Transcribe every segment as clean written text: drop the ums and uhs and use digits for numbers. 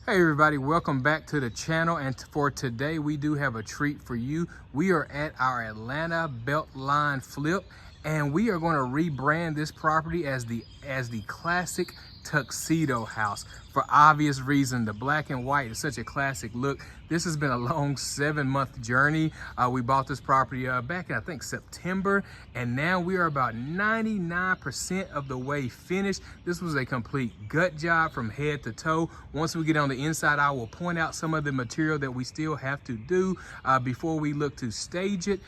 Hey everybody, welcome back to the channel, and for today we do have a treat for you. We are at our Atlanta Beltline Flip, and we are going to rebrand this property as the Classic Tuxedo House for obvious reason. The black and white is such a classic look. This has been a long 7-month journey. We bought this property back in I think September, and now we are about 99% of the way finished. This was a complete gut job from head to toe. Once we get on the inside, I will point out some of the material that we still have to do before we look to stage it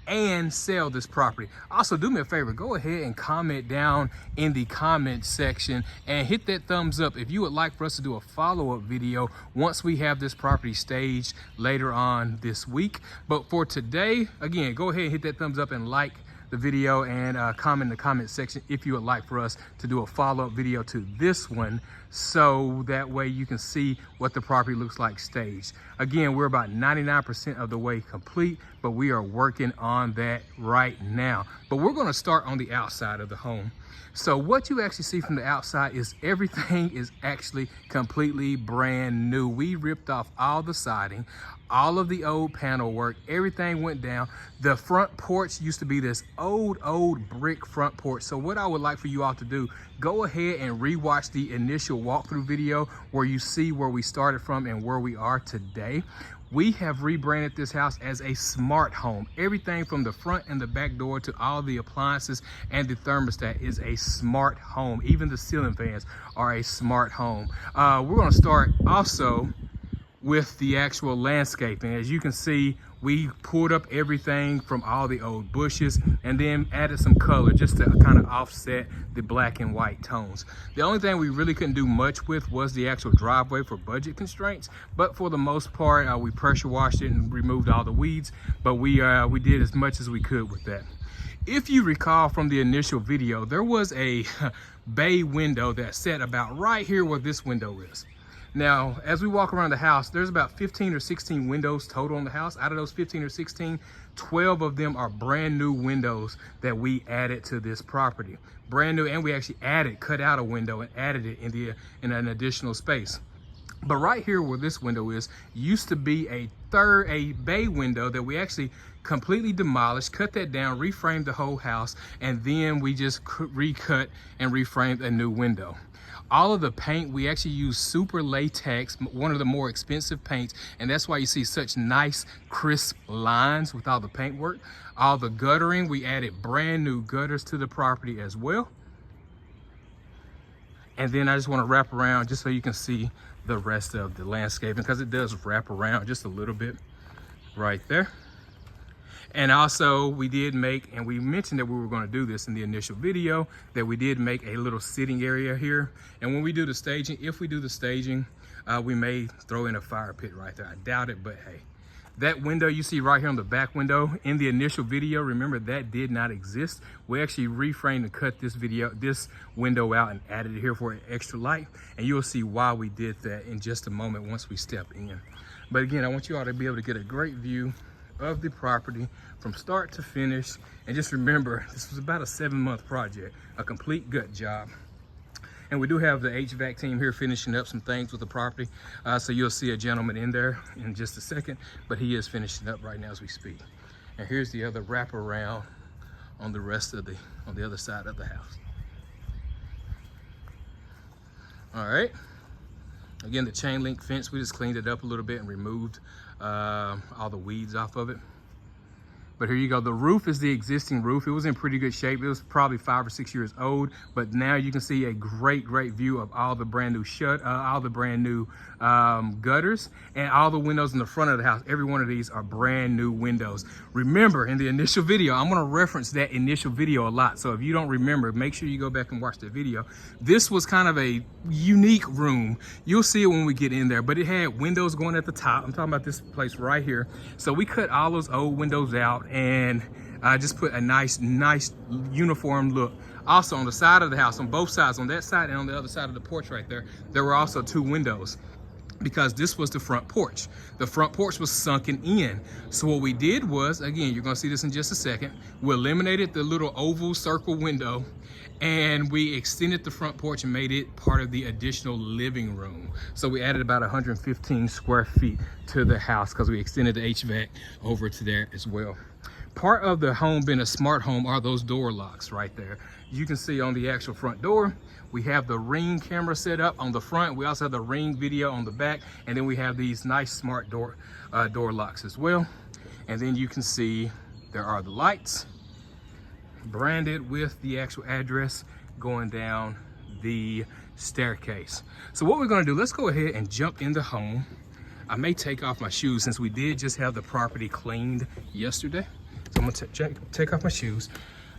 and sell this property. Also, do me a favor, go ahead and comment down in the comment section and hit that thumbs up if you would like for us to do a follow-up video once we have this property staged later on this week. But for today, again, go ahead and hit that thumbs up and like the video, and comment in the comment section if you would like for us to do a follow-up video to this one, so that way you can see what the property looks like staged. Again, we're about 99% of the way complete, but we are working on that right now. But we're going to start on the outside of the home. So what you actually see from the outside is everything is actually completely brand new. We ripped off all the siding, all of the old panel work, everything went down. The front porch used to be this old brick front porch. So what I would like for you all to do, go ahead and rewatch the initial walkthrough video where you see where we started from and where we are today. We have rebranded this house as a smart home. Everything from the front and the back door to all the appliances and the thermostat is a smart home. Even the ceiling fans are a smart home. We're going to start also with the actual landscaping. As you can see, we pulled up everything from all the old bushes and then added some color just to kind of offset the black and white tones. The only thing we really couldn't do much with was the actual driveway for budget constraints, but for the most part, we pressure washed it and removed all the weeds, but we did as much as we could with that. If you recall from the initial video, there was a bay window that sat about right here where this window is. Now, as we walk around the house, there's about 15 or 16 windows total in the house. Out of those 15 or 16, 12 of them are brand new windows that we added to this property. Brand new, and we actually cut out a window and added it in an additional space. But right here where this window is, used to be a bay window that we actually completely demolished, cut that down, reframed the whole house, and then we just recut and reframed a new window. All of the paint, we actually use super latex, one of the more expensive paints, and that's why you see such nice crisp lines with all the paint work. All the guttering, we added brand new gutters to the property as well. And then I just want to wrap around just so you can see the rest of the landscaping, because it does wrap around just a little bit right there. And also we did make, and we mentioned that we were going to do this in the initial video, that we did make a little sitting area here. And when we do the staging, if we do the staging, we may throw in a fire pit right there. I doubt it, but hey. That window you see right here on the back window in the initial video, remember that did not exist. We actually reframed and cut this window out and added it here for extra light. And you'll see why we did that in just a moment once we step in. But again, I want you all to be able to get a great view of the property from start to finish. And just remember, this was about a 7-month project, a complete gut job. And we do have the HVAC team here finishing up some things with the property. So you'll see a gentleman in there in just a second, but he is finishing up right now as we speak. And here's the other wraparound on the rest of on the other side of the house. All right. Again, the chain link fence, we just cleaned it up a little bit and removed all the weeds off of it. But here you go. The roof is the existing roof. It was in pretty good shape. It was probably 5 or 6 years old, but now you can see a great view of all the brand new gutters and all the windows in the front of the house. Every one of these are brand new windows. Remember, in the initial video, I'm going to reference that initial video a lot. So if you don't remember, make sure you go back and watch the video. This was kind of a unique room. You'll see it when we get in there, but it had windows going at the top. I'm talking about this place right here. So we cut all those old windows out and just put a nice uniform look. Also on the side of the house, on both sides, on that side and on the other side of the porch right there, there were also 2 windows. because this was the front porch. The front porch was sunken in. So what we did was, again, you're gonna see this in just a second, we eliminated the little oval circle window and we extended the front porch and made it part of the additional living room. So we added about 115 square feet to the house because we extended the HVAC over to there as well. Part of the home being a smart home are those door locks right there. You can see on the actual front door, we have the Ring camera set up on the front. We also have the Ring video on the back. And then we have these nice smart door locks as well. And then you can see there are the lights branded with the actual address going down the staircase. So what we're gonna do, let's go ahead and jump in the home. I may take off my shoes since we did just have the property cleaned yesterday. So I'm gonna take off my shoes.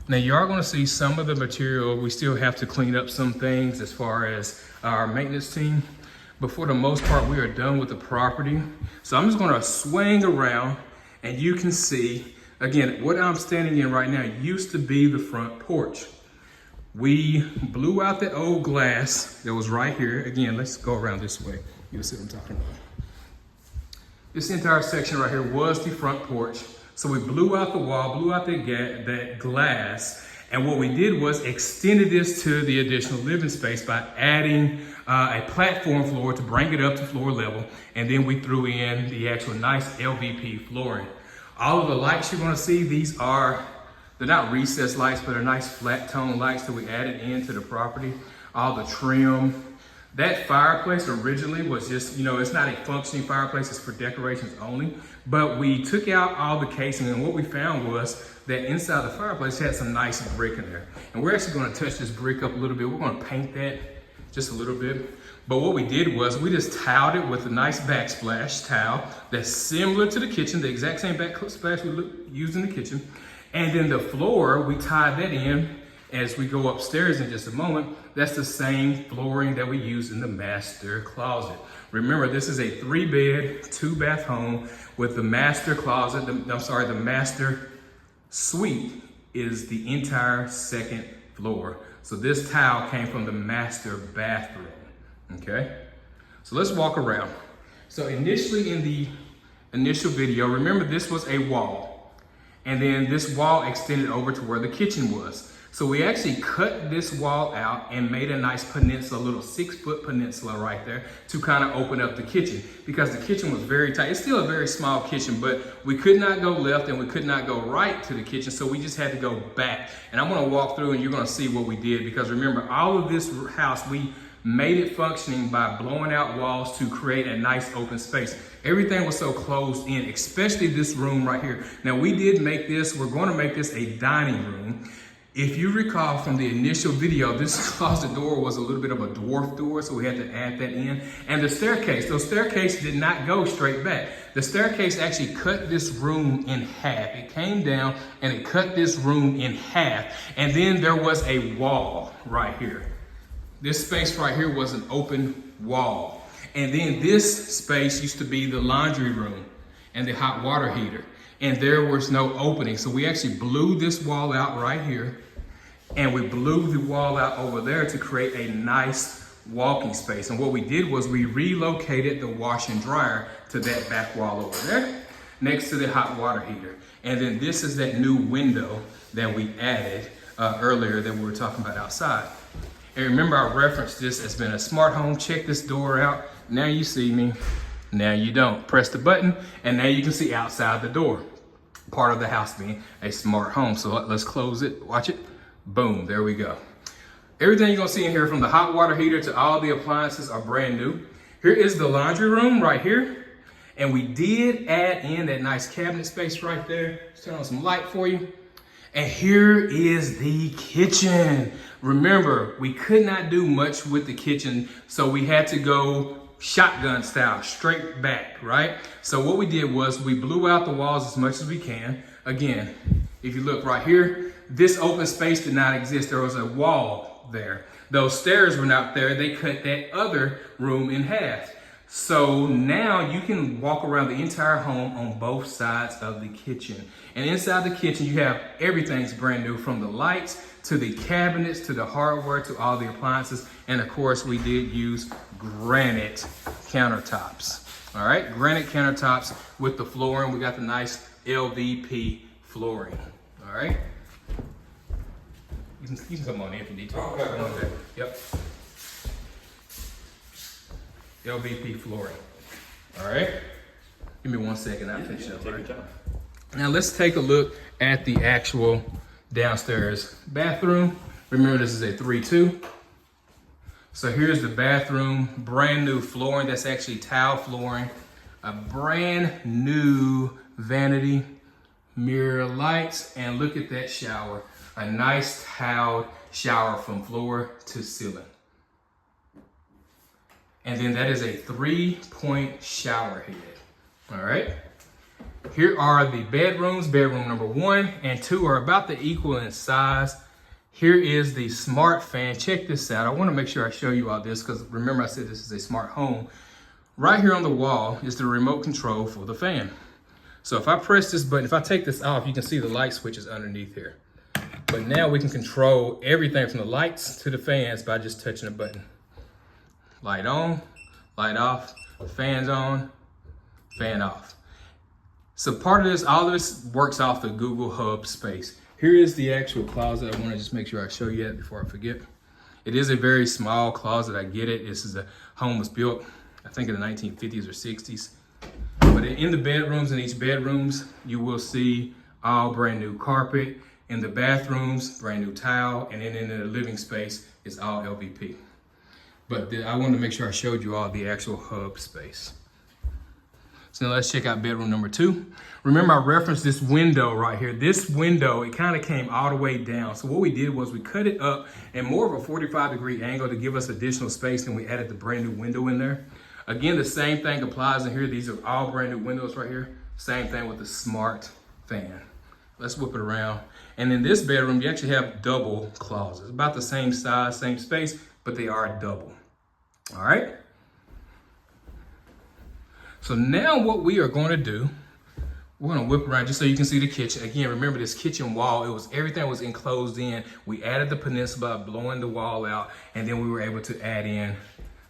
Now you are gonna see some of the material. We still have to clean up some things as far as our maintenance team, but for the most part, we are done with the property. So I'm just gonna swing around and you can see, again, what I'm standing in right now used to be the front porch. We blew out the old glass that was right here. Again, let's go around this way. You'll see what I'm talking about. This entire section right here was the front porch. So we blew out the wall, blew out that glass, and what we did was extended this to the additional living space by adding a platform floor to bring it up to floor level, and then we threw in the actual nice LVP flooring. All of the lights you're gonna see, they're not recessed lights, but they're nice flat tone lights that we added into the property. All the trim. That fireplace originally was just, it's not a functioning fireplace, it's for decorations only. But we took out all the casing, and what we found was that inside the fireplace had some nice brick in there. And we're actually gonna touch this brick up a little bit. We're gonna paint that just a little bit. But what we did was we just tiled it with a nice backsplash tile that's similar to the kitchen, the exact same backsplash we used in the kitchen. And then the floor, we tied that in as we go upstairs in just a moment. That's the same flooring that we use in the master closet. Remember, this is a 3-bed, 2-bath home with the master closet, the master suite is the entire second floor. So this tile came from the master bathroom, okay? So let's walk around. So initially in the initial video, remember this was a wall, and then this wall extended over to where the kitchen was. So we actually cut this wall out and made a nice peninsula, a little 6-foot peninsula right there to kind of open up the kitchen, because the kitchen was very tight. It's still a very small kitchen, but we could not go left and we could not go right to the kitchen. So we just had to go back. And I'm gonna walk through and you're gonna see what we did, because remember, all of this house, we made it functioning by blowing out walls to create a nice open space. Everything was so closed in, especially this room right here. Now we did make this, we're gonna make this a dining room. If you recall from the initial video, this closet door was a little bit of a dwarf door, so we had to add that in. And the staircase, did not go straight back. The staircase actually cut this room in half. It came down and it cut this room in half. And then there was a wall right here. This space right here was an open wall. And then this space used to be the laundry room and the hot water heater. And there was no opening. So we actually blew this wall out right here. And we blew the wall out over there to create a nice walking space. And what we did was we relocated the wash and dryer to that back wall over there next to the hot water heater. And then this is that new window that we added earlier that we were talking about outside. And remember, I referenced this as being a smart home. Check this door out. Now you see me, now you don't. Press the button and now you can see outside the door. Part of the house being a smart home. So let's close it, watch it. Boom, there we go. Everything you're gonna see in here, from the hot water heater to all the appliances, are brand new. Here is the laundry room right here. And we did add in that nice cabinet space right there. Let's turn on some light for you. And here is the kitchen. Remember, we could not do much with the kitchen, so we had to go shotgun style, straight back, right? So what we did was we blew out the walls as much as we can. Again, if you look right here, this open space did not exist. There was a wall there. Those stairs were not there. They cut that other room in half. So now you can walk around the entire home on both sides of the kitchen. And inside the kitchen, you have everything's brand new, from the lights to the cabinets to the hardware to all the appliances. And of course, we did use granite countertops. All right, granite countertops with the flooring. We got the nice LVP flooring. All right. You can come on in for detail. Okay. Yep. LVP flooring. All right. Give me 1 second. I'll finish up. Right? Now let's take a look at the actual downstairs bathroom. Remember, this is a 3-2. So here's the bathroom, brand new flooring. That's actually tile flooring. A brand new vanity, mirror lights, and look at that shower. A nice tiled shower from floor to ceiling. And then that is a 3-point shower head. All right. Here are the bedrooms. Bedroom number 1 and 2 are about the equal in size. Here is the smart fan. Check this out. I want to make sure I show you all this because remember I said this is a smart home. Right here on the wall is the remote control for the fan. So if I press this button, if I take this off, you can see the light switch is underneath here. But now we can control everything from the lights to the fans by just touching a button. Light on, light off, fans on, fan off. So part of this, all of this works off the Google Hub space. Here is the actual closet. I want to just make sure I show you that before I forget. It is a very small closet. I get it. This is a home was built, I think, in the 1950s or 60s. But in the bedrooms, in each bedrooms, you will see all brand new carpet. In the bathrooms, brand new tile. And then in the living space, it's all LVP. But I wanted to make sure I showed you all the actual hub space. So now let's check out bedroom number 2. Remember I referenced this window right here. This window, it kind of came all the way down. So what we did was we cut it up in more of a 45-degree angle to give us additional space, and we added the brand new window in there. Again, the same thing applies in here. These are all brand new windows right here. Same thing with the smart fan. Let's whip it around. And in this bedroom, you actually have double closets. About the same size, same space, but they are double. All right. So now what we are going to do, we're going to whip around just so you can see the kitchen. Again, remember this kitchen wall, everything was enclosed in. We added the peninsula by blowing the wall out, and then we were able to add in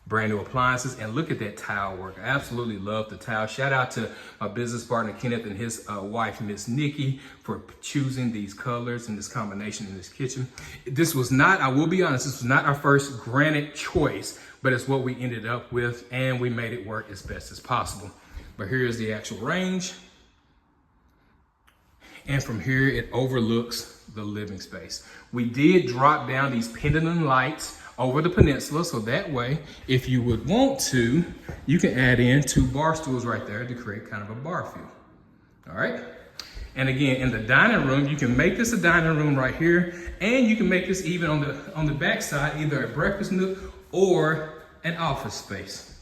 brand new appliances. And look at that tile work. I absolutely love the tile. Shout out to my business partner, Kenneth, and his wife, Miss Nikki, for choosing these colors and this combination in this kitchen. This was not, I will be honest, this was not our first granite choice, but it's what we ended up with, and we made it work as best as possible. But here is the actual range. And from here, it overlooks the living space. We did drop down these pendulum lights over the peninsula, so that way, if you would want to, you can add in 2 bar stools right there to create kind of a bar feel. All right. And again, in the dining room, you can make this a dining room right here, and you can make this even on the back side, either a breakfast nook or an office space.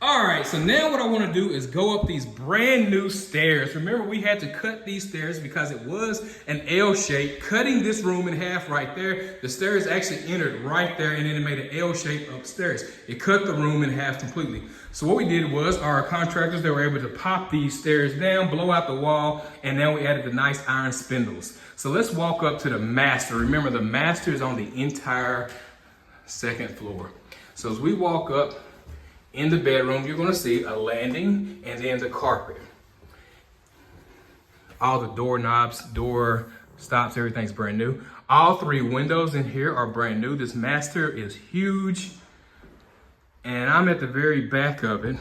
All right, so now what I want to do is go up these brand new stairs. Remember, we had to cut these stairs because it was an L shape, cutting this room in half right there. The stairs actually entered right there, and then it made an L shape upstairs. It cut the room in half completely. So what we did was our contractors, they were able to pop these stairs down, blow out the wall, and now we added the nice iron spindles. So let's walk up to the master. Remember, the master is on the entire 2nd floor. So as we walk up in the bedroom, you're going to see a landing and then the carpet. All the doorknobs, door stops, everything's brand new. All 3 windows in here are brand new. This master is huge, and I'm at the very back of it.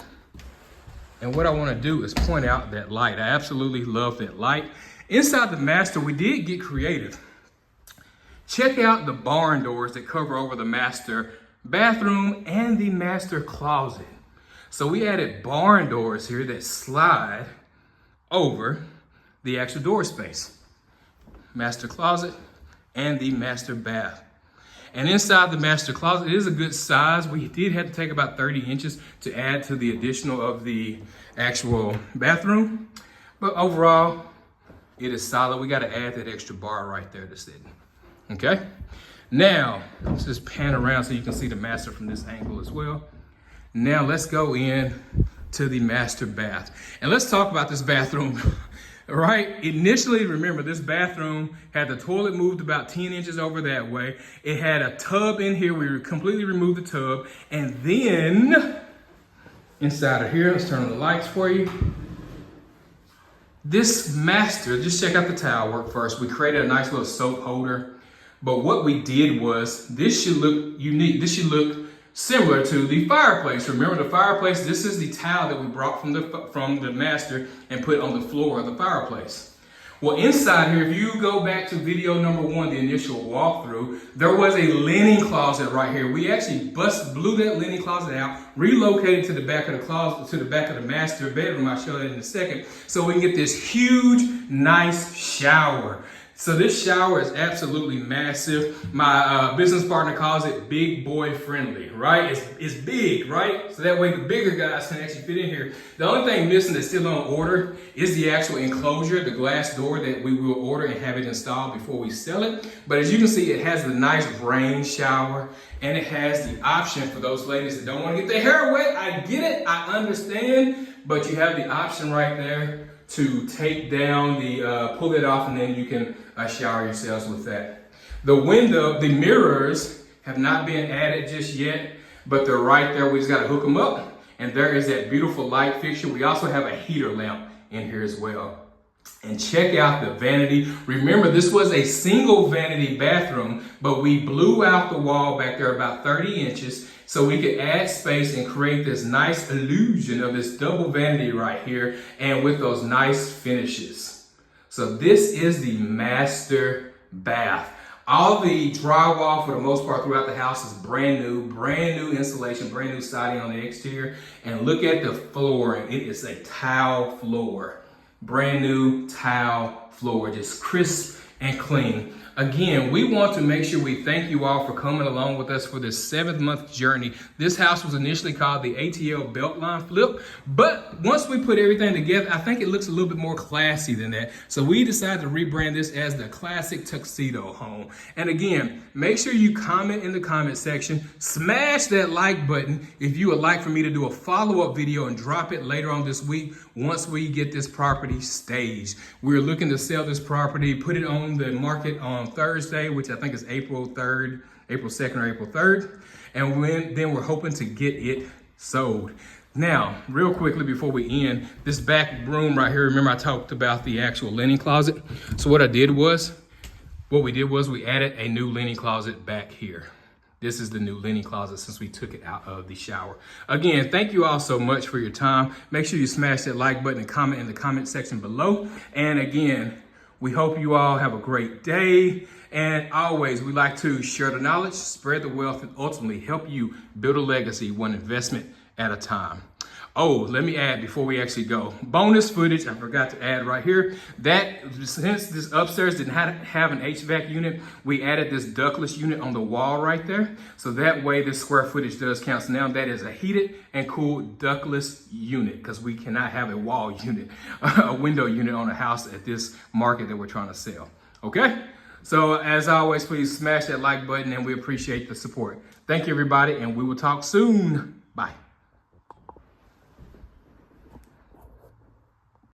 And what I want to do is point out that light. I absolutely love that light. Inside the master, we did get creative. Check out the barn doors that cover over the master bathroom and the master closet. So we added barn doors here that slide over the actual door space. Master closet and the master bath. And inside the master closet, it is a good size. We did have to take about 30 inches to add to the additional of the actual bathroom. But overall, it is solid. We got to add that extra bar right there to sit. Okay? Now, let's just pan around so you can see the master from this angle as well. Now let's go in to the master bath. And let's talk about this bathroom, right? Initially, remember, this bathroom had the toilet moved about 10 inches over that way. It had a tub in here. We completely removed the tub. And then inside of here. Let's turn on the lights for you. This master, just check out the tile work first. We created a nice little soap holder. But what we did was, this should look unique. This should look similar to the fireplace. Remember the fireplace? This is the tile that we brought from the master and put on the floor of the fireplace. Well, inside here, if you go back to video number 1, the initial walkthrough, there was a linen closet right here. We actually blew that linen closet out, relocated to the back of the closet, to the back of the master bedroom. I'll show that in a second. So we can get this huge, nice shower. So this shower is absolutely massive. My business partner calls it big boy friendly, right? It's big, right? So that way the bigger guys can actually fit in here. The only thing missing that's still on order is the actual enclosure, the glass door that we will order and have it installed before we sell it. But as you can see, it has the nice rain shower, and it has the option for those ladies that don't want to get their hair wet. I get it, I understand, but you have the option right there to take down the, pull it off, and then you can shower yourselves with that. The window, the mirrors have not been added just yet, but they're right there. We just got to hook them up, and there is that beautiful light fixture. We also have a heater lamp in here as well. And check out the vanity. Remember, this was a single vanity bathroom, but we blew out the wall back there about 30 inches so we could add space and create this nice illusion of this double vanity right here, and with those nice finishes. So this is the master bath. All the drywall, for the most part, throughout the house is brand new insulation, brand new siding on the exterior. And look at the flooring. It is a tile floor. Brand new tile floor, just crisp and clean. Again, we want to make sure we thank you all for coming along with us for this 7-month journey. This house was initially called the ATL Beltline Flip, but once we put everything together, I think it looks a little bit more classy than that. So we decided to rebrand this as the Classic Tuxedo Home. And again, make sure you comment in the comment section, smash that like button if you would like for me to do a follow-up video and drop it later on this week once we get this property staged. We're looking to sell this property, put it on the market on Thursday, which I think is April 2nd or April 3rd. And then we're hoping to get it sold. Now, real quickly before we end, this back room right here, remember I talked about the actual linen closet? So what we did was we added a new linen closet back here. This is the new linen closet since we took it out of the shower. Again, thank you all so much for your time. Make sure you smash that like button and comment in the comment section below. And again, we hope you all have a great day. And always, we like to share the knowledge, spread the wealth, and ultimately help you build a legacy one investment at a time. Oh, let me add before we actually go. Bonus footage I forgot to add right here. That since this upstairs didn't have an HVAC unit, we added this ductless unit on the wall right there. So that way this square footage does count. So now that is a heated and cooled ductless unit, because we cannot have a wall unit, a window unit on a house at this market that we're trying to sell. Okay? So as always, please smash that like button, and we appreciate the support. Thank you, everybody, and we will talk soon. Bye.